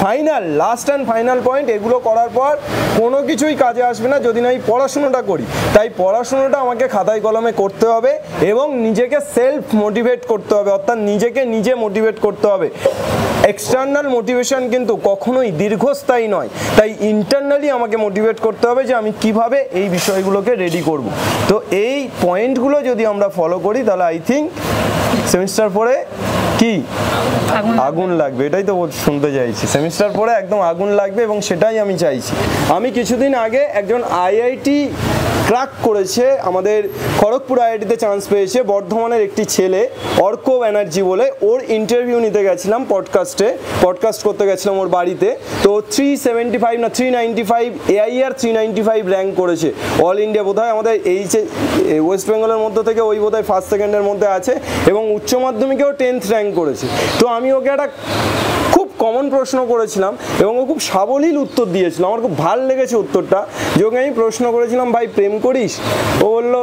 final, last and final point, এগুলো করার পর কোনো কিছুই কাজে আসবে না যদি না এই পড়াশুনোটা করি। তাই পড়াশুনোটা আমাকে খাতায় কলমে করতে হবে এবং নিজেকে সেলফ মোটিভেট করতে হবে, অর্থাৎ নিজেকে নিজে মোটিভেট করতে হবে। এক্সটার্নাল মোটিভেশন কিন্তু কখনোই দীর্ঘস্থায়ী নয়, তাই ইন্টারনালি আমাকে মোটিভেট করতে হবে যে আমি কিভাবে এই বিষয়গুলোকে রেডি করব। তো এই পয়েন্টগুলো যদি আমরা ফলো করি তাহলে আই থিঙ্ক সেমিস্টার পরে কি আগুন লাগবে, এটাই তো শুনতে চাইছি। সেমিস্টার পরে একদম আগুন লাগবে এবং সেটাই আমি চাইছি। আমি কিছুদিন আগে একজন IIT ক্র্যাক করেছে, আমাদের খড়গপুর IIT-তে চান্স পেয়েছে, বর্ধমানের একটি ছেলে অর্ক ব্যানার্জি বলে। ওর ইন্টারভিউ নিতে গেছিলাম পডকাস্ট করতে গেছিলাম ওর বাড়িতে। তো 375 না 395 AIR 395 র্যাঙ্ক করেছে অল ইন্ডিয়া। বোধহয় আমাদের ওয়েস্ট বেঙ্গলের মধ্যে থেকে ওই বোধহয় 1st 2nd-এর মধ্যে আছে এবং উচ্চ মাধ্যমিকেও 10th র্যাঙ্ক করেছে। তো আমি ওকে একটা খুব কমন প্রশ্ন করেছিলাম এবং ও খুব সাবলীল উত্তর দিয়েছিল। আমার খুব ভালো লেগেছে উত্তরটা। যে ওকে আমি প্রশ্ন করেছিলাম, ভাই প্রেম করিস? ও বললো,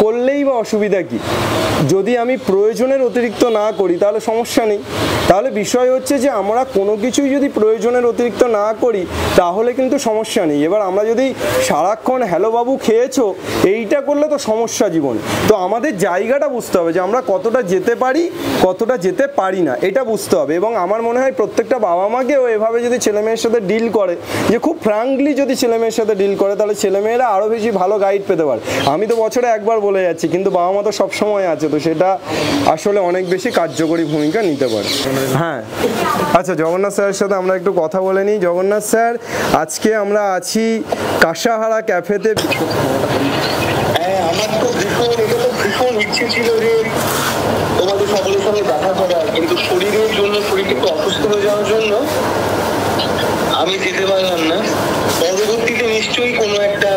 করলেই বা অসুবিধা কি? যদি আমি প্রয়োজনের অতিরিক্ত না করি তাহলে সমস্যা নেই। তাহলে বিষয় হচ্ছে যে আমরা কোনো কিছুই যদি প্রয়োজনের অতিরিক্ত না করি তাহলে কিন্তু সমস্যা নেই। এবার আমরা যদি সারাক্ষণ হ্যালো বাবু খেয়েছো এইটা করলে তো সমস্যা জীবনে। তো আমাদের জায়গাটা বুঝতে হবে যে আমরা কতটা যেতে পারি, কতটা যেতে পারি না, এটা বুঝতে হবে। এবং আমার মনে হয় প্রত্যেকটা বাবা মাকেও এভাবে যদি ছেলেমেয়ের সাথে ডিল করে, যে খুব ফ্র্যাঙ্কলি যদি ছেলেমেয়ের সাথে ডিল করে, তাহলে ছেলেমেয়েরা আরও বেশি ভালো গাইড পেতে পারে। আমি তো বছরে একবার বলে যাচ্ছি, কিন্তু বাবা মা তো সবসময় আছে, তো সেটা আসলে অনেক বেশি কার্যকরী ভূমিকা নিতে পারে। হ্যাঁ, আচ্ছা, জগন্নাথ স্যারের সাথে আমরা একটু কথা বলে নিই। জগন্নাথ স্যার, আজকে আমরা আছি কাসাহারা ক্যাফেতে। আমার তো ভীষণ ইচ্ছে ছিল যে তোমাদের সকলের সঙ্গে দেখা করার, কিন্তু শরীরের জন্য, শরীরটা একটু অসুস্থ হয়ে যাওয়ার জন্য আমি যেতে পারলাম না। পরবর্তীতে নিশ্চয়ই কোনো একটা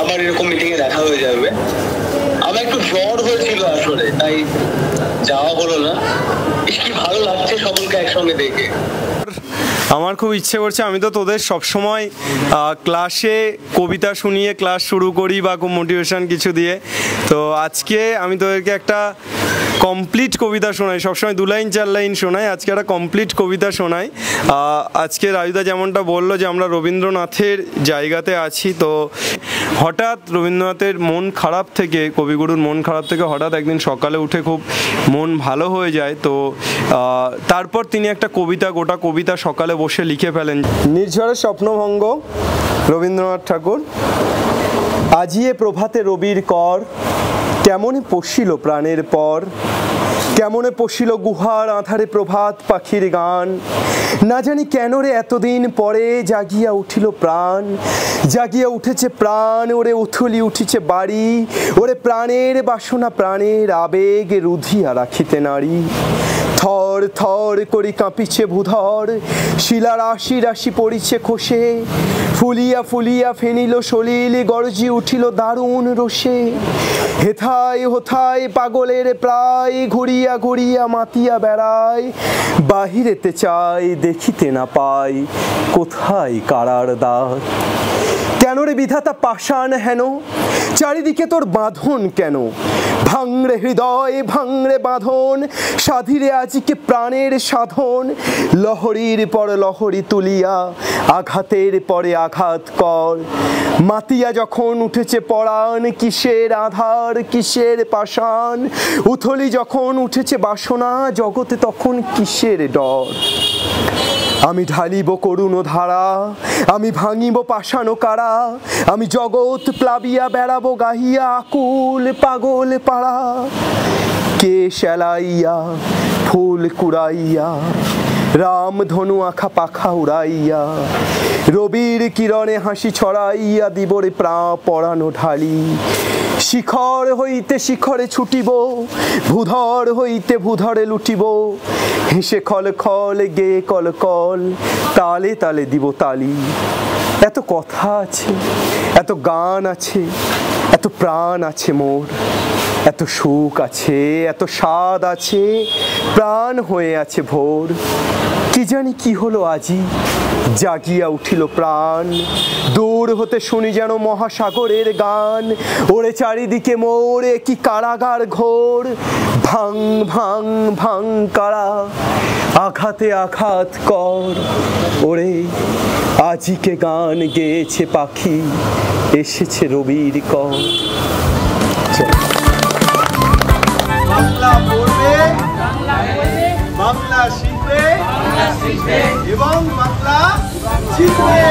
আবার এরকম মিটিংয়ে দেখা হয়ে যাবে। আমার একটু জ্বর হয়েছিল আসলে, তাই যাওয়া হলো না। বেশ কি ভালো লাগছে সকলকে একসঙ্গে দেখে। আমার খুব ইচ্ছে করছে, আমি তো তোদের সবসময় ক্লাসে কবিতা শুনিয়ে ক্লাস শুরু করি বা খুব মোটিভেশন কিছু দিয়ে, তো আজকে আমি তোদেরকে একটা কমপ্লিট কবিতা শোনাই। সবসময় 2 লাইন 4 লাইন শোনাই, আজকে একটা কমপ্লিট কবিতা শোনাই। আজকে রাজুদা যেমনটা বললো যে আমরা রবীন্দ্রনাথের জায়গাতে আছি, তো হঠাৎ রবীন্দ্রনাথের মন খারাপ থেকে, কবিগুরুর মন খারাপ থেকে হঠাৎ একদিন সকালে উঠে খুব মন ভালো হয়ে যায়। তো তারপর তিনি একটা কবিতা, গোটা কবিতা সকালে বসে লিখে ফেলেন। নির্ঝরের স্বপ্নভঙ্গ, রবীন্দ্রনাথ ঠাকুর। আজিয়ে প্রভাতে রবির কর, কেমনে পশিল প্রাণের পর, কেমনে পশিল গুহার আধারে প্রভাত পাখির গান, না জানি কেন রে এতদিন পরে জাগিয়া উঠিল প্রাণ, জাগিয়া উঠেছে প্রাণ, ওরে উথলি উঠিছে বাড়ি, ওরে প্রাণের বাসনা প্রাণের আবেগ রুধিয়া রাখিতে নারী। থর থর করি কাঁপিছে ভূধর, শিলা রাশি রাশি পড়িছে খসে, ফুলিয়া ফুলিয়া ফেনিল সলিল, গরজি উঠিল দারুণ রোষে। হেথায় হোথায় পাগলের প্রায়, ঘুরিয়া ঘুরিয়া মাতিয়া বেড়ায়, বাহিরেতে চাই দেখিতে না পাই, কোথায় কারার দ্বার। কেন রে বিধাতা পাষাণ হেন, চারিদিকে তোর বাঁধন কেন, ভাঙরে হৃদয় ভাঙরে বাঁধন, সাধিরে আজিকে প্রাণের সাধন। লহরীর পর লহরী তুলিয়া আঘাতের পরে আঘাত কর, মাতিয়া যখন উঠেছে পরাণ, কিসের আধার কিসের পাষাণ, উথলি যখন উঠেছে বাসনা, জগতে তখন কিসের ডর। আমি ঢালিব করুণ ধারা, আমি ভাঙিব পাষাণ কারা, আমি জগৎ প্লাবিয়া বেড়াবো গাহিয়া আকুল পাগল পাড়া। কে শ্যালাইয়া ফুল কুড়াইয়া, রাম ধনু আখা পাখা উড়াইয়া, রবির কিরণে হাসি ছড়াইয়া, দিবরে পরানো ঢালি। শিখর হইতে শিখরে ছুটিব, ভূধর হইতে ভূধরে লুটিব, হেসে খল খল গে কল কল, তালে তালে দিব তালি। এত কথা আছে, এত গান আছে, এত প্রাণ আছে মোর, এত সুখ আছে, এত স্বাদ আছে, প্রাণ হয়ে আছে ভোর। কি জানি কি হলো আজি, জাগিয়া উঠিল প্রাণ, দূর হতে শুনি যেন মহাসাগরের গান। ওরে চারিদিকে মোরে কি কারাগার ঘোর, ভাং ভাং ভাং কারা, আঘাতে আঘাত কর। ওরে আজিকে গান গেয়েছে পাখি, এসেছে রবির কর। বাংলা পড়বে, বাংলা শিখবে এবং বাংলা শিখবে।